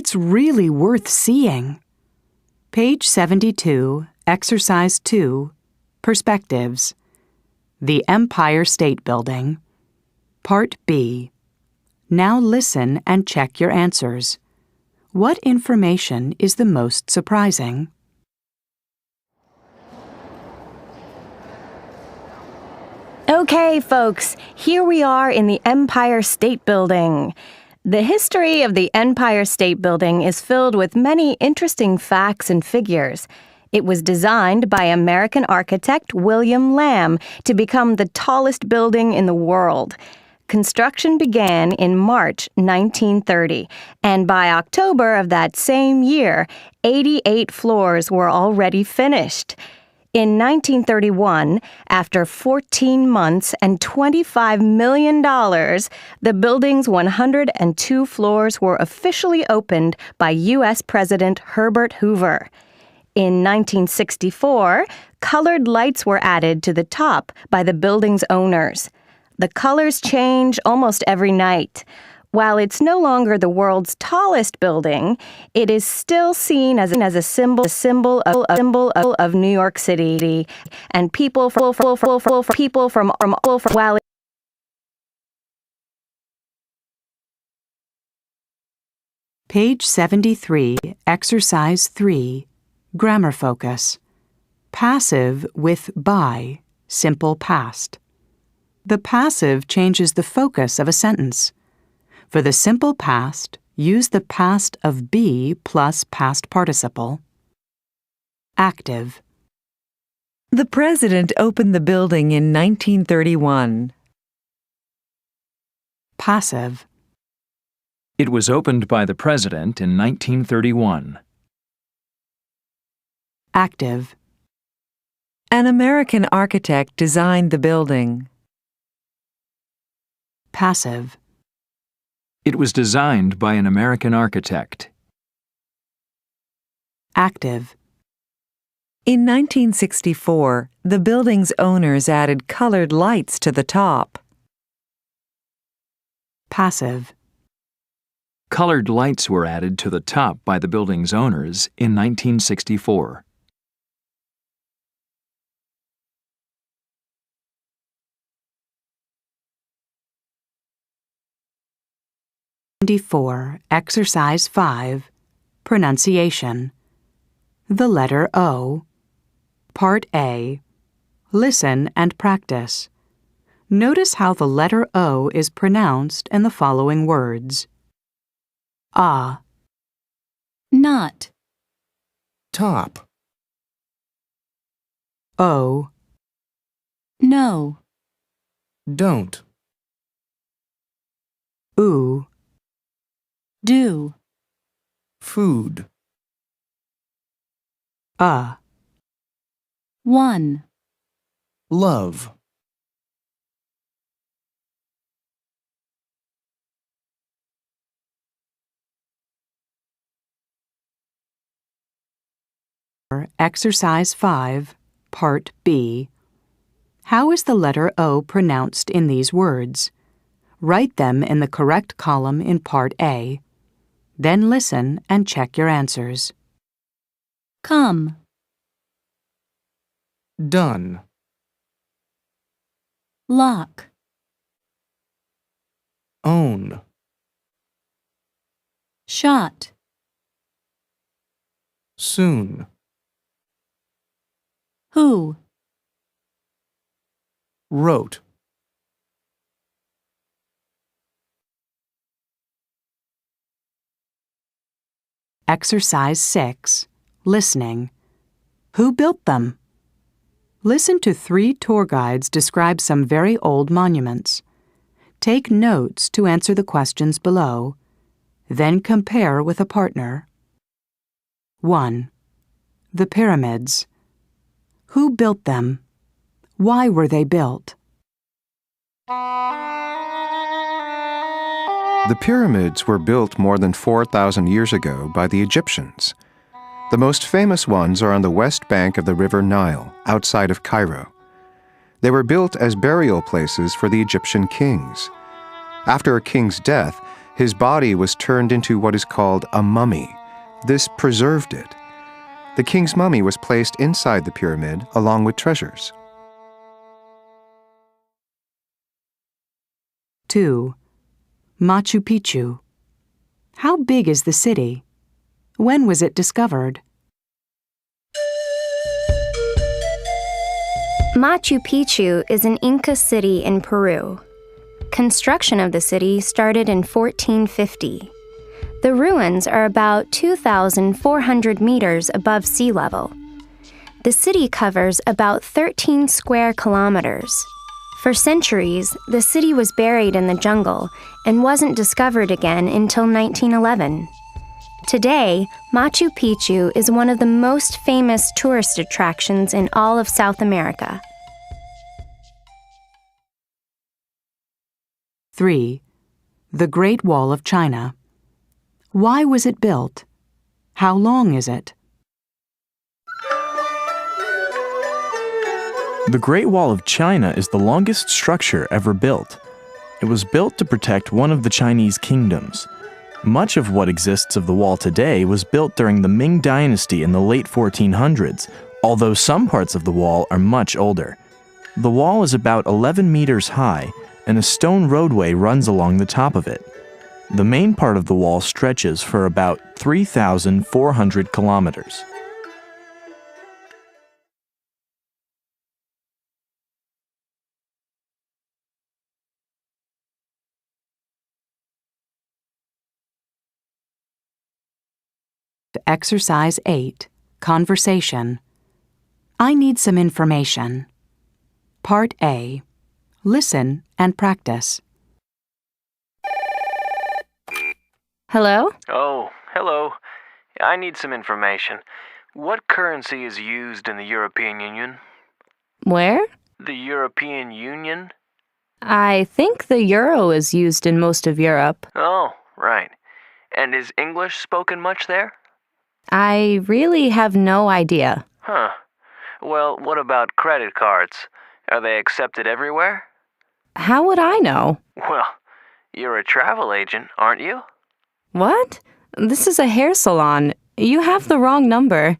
It's really worth seeing. Page 72, Exercise 2, Perspectives. The Empire State Building. Part B. Now listen and check your answers. What information is the most surprising? Okay, folks, here we are in the Empire State Building. The history of the Empire State Building is filled with many interesting facts and figures. It was designed by American architect William Lamb to become the tallest building in the world. Construction began in March 1930, and by October of that same year, 88 floors were already finished. In 1931, after 14 months and $25 million, the building's 102 floors were officially opened by U.S. President Herbert Hoover. In 1964, colored lights were added to the top by the building's owners. The colors change almost every night. While it's no longer the world's tallest building, it is still seen as a symbol of New York City, and people from while Page 73, Exercise 3, Grammar Focus. Passive with by, simple past. The passive changes the focus of a sentence. For the simple past, use the past of be plus past participle. Active. The president opened the building in 1931. Passive. It was opened by the president in 1931. Active. An American architect designed the building. Passive. It was designed by an American architect. Active. In 1964, the building's owners added colored lights to the top. Passive. Colored lights were added to the top by the building's owners in 1964. Exercise 5, Pronunciation. The letter O. Part A. Listen and practice. Notice how the letter O is pronounced in the following words. Ah. Not. Top. O. No. Don't. Oo. Do. Food. One. Love. Exercise 5, Part B. How is the letter O pronounced in these words? Write them in the correct column in Part A. Then listen and check your answers. Come. Done. Lock. Own. Shot. Soon. Who. Wrote. Exercise 6, Listening. Who built them? Listen to 3 tour guides describe some very old monuments. Take notes to answer the questions below. Then compare with a partner. 1. The pyramids. Who built them? Why were they built? The pyramids were built more than 4,000 years ago by the Egyptians. The most famous ones are on the west bank of the River Nile, outside of Cairo. They were built as burial places for the Egyptian kings. After a king's death, His body was turned into what is called a mummy. This preserved it. The king's mummy was placed inside the pyramid along with treasures. 2. Machu Picchu. How big is the city? When was it discovered? Machu Picchu is an Inca city in Peru. Construction of the city started in 1450. The ruins are about 2,400 meters above sea level. The city covers about 13 square kilometers. For centuries, the city was buried in the jungle and wasn't discovered again until 1911. Today, Machu Picchu is one of the most famous tourist attractions in all of South America. 3. The Great Wall of China. Why was it built? How long is it? The Great Wall of China is the longest structure ever built. It was built to protect one of the Chinese kingdoms. Much of what exists of the wall today was built during the Ming Dynasty in the late 1400s, although some parts of the wall are much older. The wall is about 11 meters high, and a stone roadway runs along the top of it. The main part of the wall stretches for about 3,400 kilometers. Exercise 8. Conversation. I need some information. Part A. Listen and practice. Hello? Oh, hello. I need some information. What currency is used in the European Union? Where? The European Union? I think the euro is used in most of Europe. Oh, right. And is English spoken much there? I really have no idea. Huh. Well, what about credit cards? Are they accepted everywhere? How would I know? Well, you're a travel agent, aren't you? What? This is a hair salon. You have the wrong number.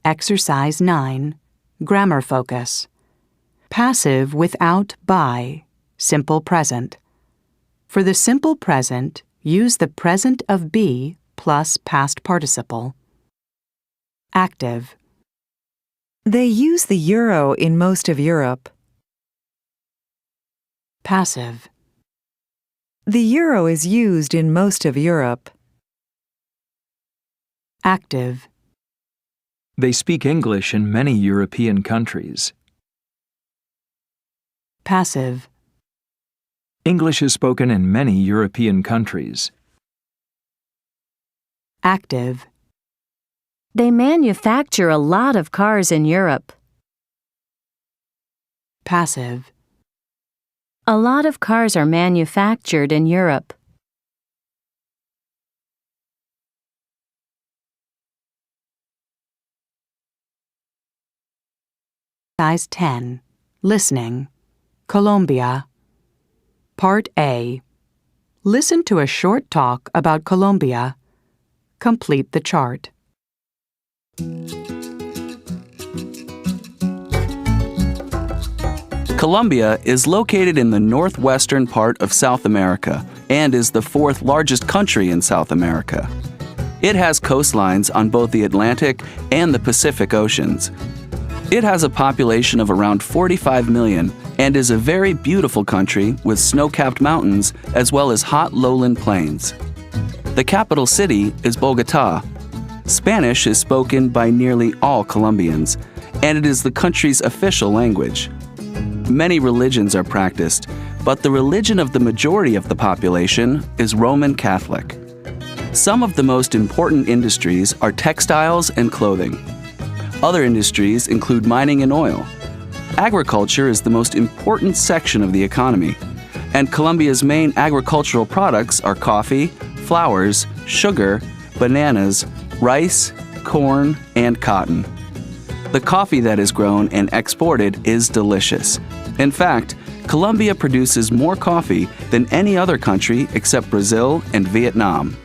Exercise 9. Grammar focus. Passive without by, simple present. For the simple present, use the present of be plus past participle. Active. They use the euro in most of Europe. Passive. The euro is used in most of Europe. Active. They speak English in many European countries. Passive. English is spoken in many European countries. Active. They manufacture a lot of cars in Europe. Passive. A lot of cars are manufactured in Europe. Exercise 10. Listening. Colombia. Part A. Listen to a short talk about Colombia. Complete the chart. Colombia is located in the northwestern part of South America and is the fourth largest country in South America. It has coastlines on both the Atlantic and the Pacific Oceans. It has a population of around 45 million and is a very beautiful country with snow-capped mountains as well as hot lowland plains. The capital city is Bogotá. Spanish is spoken by nearly all Colombians, and it is the country's official language. Many religions are practiced, but the religion of the majority of the population is Roman Catholic. Some of the most important industries are textiles and clothing. Other industries include mining and oil. Agriculture is the most important section of the economy, and Colombia's main agricultural products are coffee, flowers, sugar, bananas, rice, corn, and cotton. The coffee that is grown and exported is delicious. In fact, Colombia produces more coffee than any other country except Brazil and Vietnam.